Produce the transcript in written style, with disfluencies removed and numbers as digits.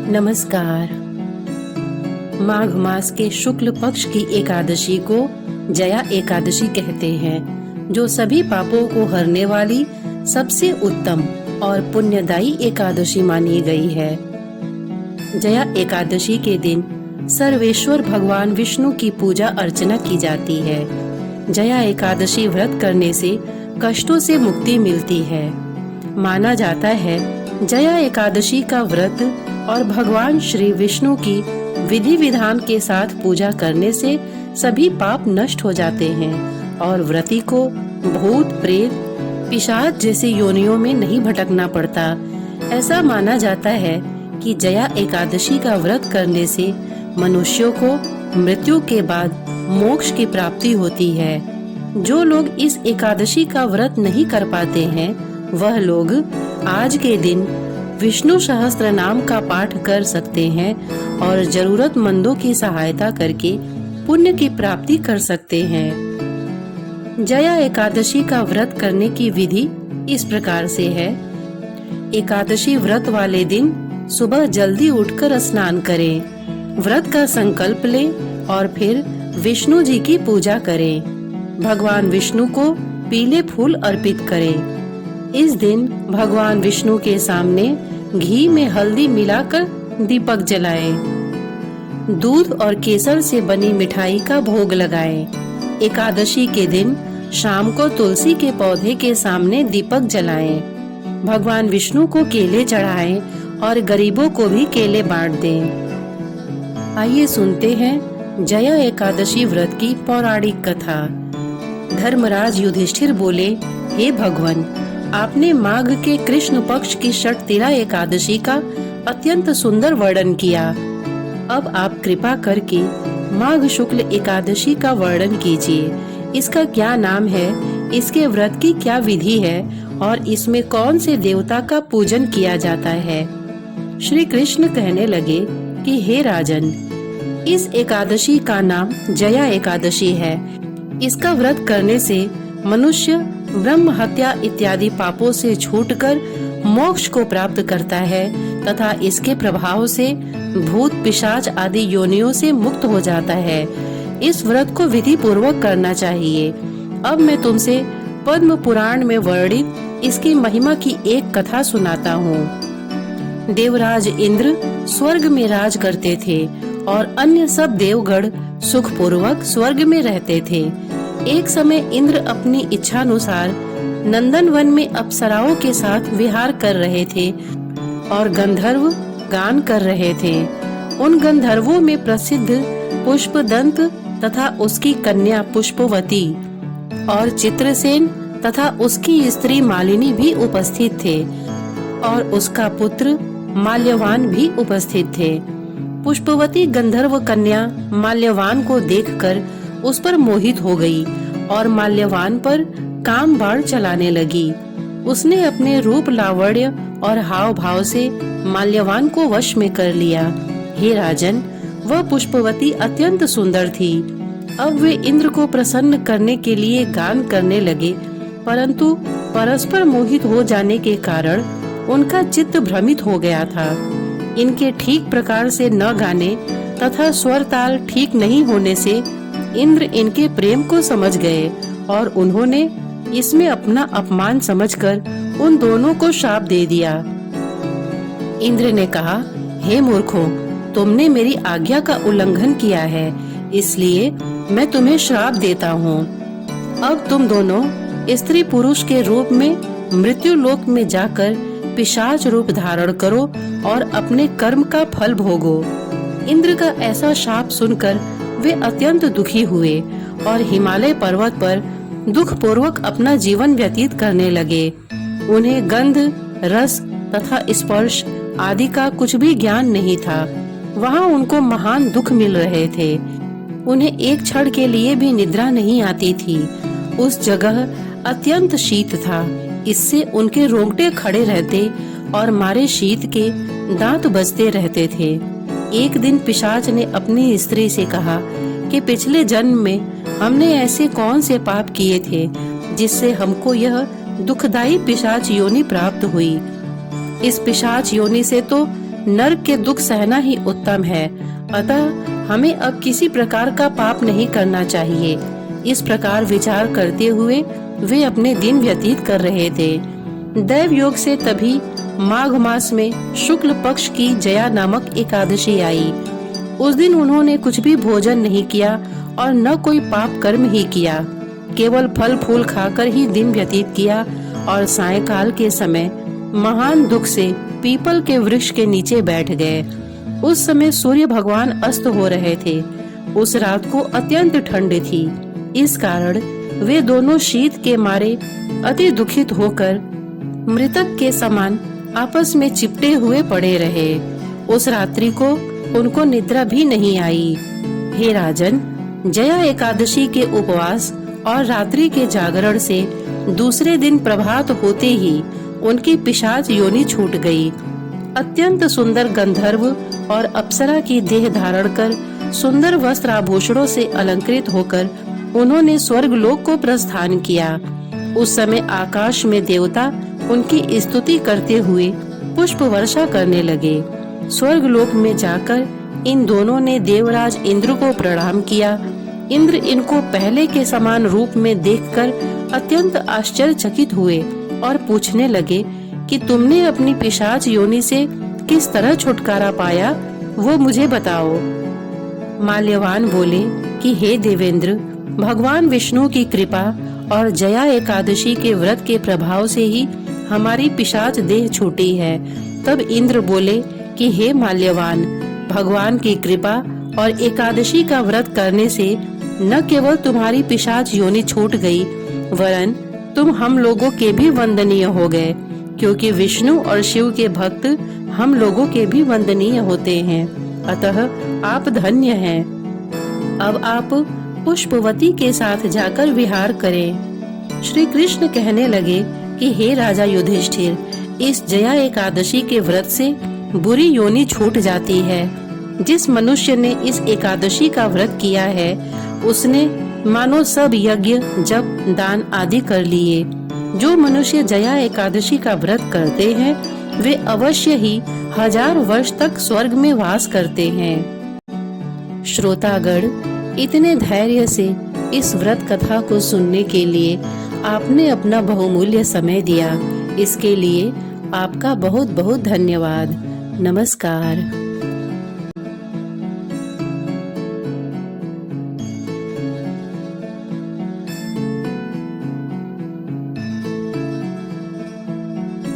नमस्कार। माघ मास के शुक्ल पक्ष की एकादशी को जया एकादशी कहते हैं, जो सभी पापों को हरने वाली सबसे उत्तम और पुण्यदायी एकादशी मानी गई है। जया एकादशी के दिन सर्वेश्वर भगवान विष्णु की पूजा अर्चना की जाती है। जया एकादशी व्रत करने से कष्टों से मुक्ति मिलती है। माना जाता है जया एकादशी का व्रत और भगवान श्री विष्णु की विधि विधान के साथ पूजा करने से सभी पाप नष्ट हो जाते हैं और व्रती को भूत प्रेत पिशाच जैसी योनियों में नहीं भटकना पड़ता। ऐसा माना जाता है कि जया एकादशी का व्रत करने से मनुष्यों को मृत्यु के बाद मोक्ष की प्राप्ति होती है। जो लोग इस एकादशी का व्रत नहीं कर पाते हैं, वह लोग आज के दिन विष्णु सहस्त्र नाम का पाठ कर सकते हैं और जरूरतमंदों की सहायता करके पुण्य की प्राप्ति कर सकते हैं। जया एकादशी का व्रत करने की विधि इस प्रकार से है। एकादशी व्रत वाले दिन सुबह जल्दी उठकर स्नान करें, व्रत का संकल्प लें और फिर विष्णु जी की पूजा करें। भगवान विष्णु को पीले फूल अर्पित करें। इस दिन भगवान विष्णु के सामने घी में हल्दी मिलाकर दीपक जलाएं। दूध और केसर से बनी मिठाई का भोग लगाएं। एकादशी के दिन शाम को तुलसी के पौधे के सामने दीपक जलाएं। भगवान विष्णु को केले चढ़ाएं और गरीबों को भी केले बांट दें। आइए सुनते हैं जया एकादशी व्रत की पौराणिक कथा। धर्मराज युधिष्ठिर बोले, हे भगवान, आपने माघ के कृष्ण पक्ष की षटतिला एकादशी का अत्यंत सुंदर वर्णन किया। अब आप कृपा करके माघ शुक्ल एकादशी का वर्णन कीजिए। इसका क्या नाम है, इसके व्रत की क्या विधि है और इसमें कौन से देवता का पूजन किया जाता है। श्री कृष्ण कहने लगे कि हे राजन, इस एकादशी का नाम जया एकादशी है। इसका व्रत करने से मनुष्य ब्रह्म हत्या इत्यादि पापों से छूटकर मोक्ष को प्राप्त करता है तथा इसके प्रभाव से भूत पिशाच आदि योनियों से मुक्त हो जाता है। इस व्रत को विधि पूर्वक करना चाहिए। अब मैं तुमसे पद्म पुराण में वर्णित इसकी महिमा की एक कथा सुनाता हूँ। देवराज इंद्र स्वर्ग में राज करते थे और अन्य सब देवगण सुख पूर्वक स्वर्ग में रहते थे। एक समय इंद्र अपनी इच्छानुसार नंदनवन में अप्सराओं के साथ विहार कर रहे थे और गंधर्व गान कर रहे थे। उन गंधर्वों में प्रसिद्ध पुष्पदंत तथा उसकी कन्या पुष्पवती और चित्रसेन तथा उसकी स्त्री मालिनी भी उपस्थित थे और उसका पुत्र माल्यवान भी उपस्थित थे। पुष्पवती गंधर्व कन्या माल्यवान को देखकर उस पर मोहित हो गई और माल्यवान पर काम बाण चलाने लगी। उसने अपने रूप लावण्य और हाव भाव से माल्यवान को वश में कर लिया। हे राजन, वह पुष्पवती अत्यंत सुंदर थी। अब वे इंद्र को प्रसन्न करने के लिए गान करने लगे, परंतु परस्पर मोहित हो जाने के कारण उनका चित्त भ्रमित हो गया था। इनके ठीक प्रकार से न गाने तथा स्वर ताल ठीक नहीं होने से इंद्र इनके प्रेम को समझ गए और उन्होंने इसमें अपना अपमान समझकर उन दोनों को शाप दे दिया। इंद्र ने कहा, हे मूर्खों, तुमने मेरी आज्ञा का उल्लंघन किया है, इसलिए मैं तुम्हें श्राप देता हूँ। अब तुम दोनों स्त्री पुरुष के रूप में मृत्यु लोक में जाकर पिशाच रूप धारण करो और अपने कर्म का फल भोगो। इंद्र का ऐसा शाप सुनकर वे अत्यंत दुखी हुए और हिमालय पर्वत पर दुख पूर्वक अपना जीवन व्यतीत करने लगे। उन्हें गंध, रस तथा स्पर्श आदि का कुछ भी ज्ञान नहीं था। वहाँ उनको महान दुख मिल रहे थे। उन्हें एक क्षण के लिए भी निद्रा नहीं आती थी। उस जगह अत्यंत शीत था, इससे उनके रोंगटे खड़े रहते और मारे शीत के दांत बजते रहते थे। एक दिन पिशाच ने अपनी स्त्री से कहा कि पिछले जन्म में हमने ऐसे कौन से पाप किए थे जिससे हमको यह दुखदाई पिशाच योनि प्राप्त हुई। इस पिशाच योनि से तो नरक के दुख सहना ही उत्तम है। अतः हमें अब किसी प्रकार का पाप नहीं करना चाहिए। इस प्रकार विचार करते हुए वे अपने दिन व्यतीत कर रहे थे। दैव योग से तभी माघ मास में शुक्ल पक्ष की जया नामक एकादशी आई। उस दिन उन्होंने कुछ भी भोजन नहीं किया और न कोई पाप कर्म ही किया, केवल फल फूल खाकर ही दिन व्यतीत किया और सायंकाल के समय महान दुख से पीपल के वृक्ष के नीचे बैठ गए। उस समय सूर्य भगवान अस्त हो रहे थे। उस रात को अत्यंत ठंड थी। इस कारण वे दोनों शीत के मारे अति दुखित होकर मृतक के समान आपस में चिपटे हुए पड़े रहे। उस रात्रि को उनको निद्रा भी नहीं आई। हे राजन, जया एकादशी के उपवास और रात्रि के जागरण से दूसरे दिन प्रभात होते ही उनकी पिशाच योनि छूट गई। अत्यंत सुंदर गंधर्व और अप्सरा की देह धारण कर सुंदर वस्त्र आभूषणों से अलंकृत होकर उन्होंने स्वर्ग लोक को प्रस्थान किया। उस समय आकाश में देवता उनकी स्तुति करते हुए पुष्प वर्षा करने लगे। स्वर्ग लोक में जाकर इन दोनों ने देवराज इंद्र को प्रणाम किया। इंद्र इनको पहले के समान रूप में देखकर अत्यंत आश्चर्यचकित हुए और पूछने लगे कि तुमने अपनी पिशाच योनि से किस तरह छुटकारा पाया, वो मुझे बताओ। माल्यवान बोले कि हे देवेंद्र, भगवान विष्णु की कृपा और जया एकादशी के व्रत के प्रभाव से ही हमारी पिशाच देह छूटी है। तब इंद्र बोले कि हे माल्यवान, भगवान की कृपा और एकादशी का व्रत करने से न केवल तुम्हारी पिशाच योनि छूट गई, वरन तुम हम लोगों के भी वंदनीय हो गए, क्योंकि विष्णु और शिव के भक्त हम लोगों के भी वंदनीय होते हैं। अतः आप धन्य हैं। अब आप पुष्पवती के साथ जाकर विहार करें। श्री कृष्ण कहने लगे कि हे राजा युधिष्ठिर, इस जया एकादशी के व्रत से बुरी योनि छूट जाती है। जिस मनुष्य ने इस एकादशी का व्रत किया है, उसने मानो सब यज्ञ जप दान आदि कर लिए। जो मनुष्य जया एकादशी का व्रत करते हैं, वे अवश्य ही 1000 वर्ष तक स्वर्ग में वास करते हैं। श्रोतागण, इतने धैर्य से इस व्रत कथा को सुनने के लिए आपने अपना बहुमूल्य समय दिया। इसके लिए आपका बहुत बहुत धन्यवाद। नमस्कार।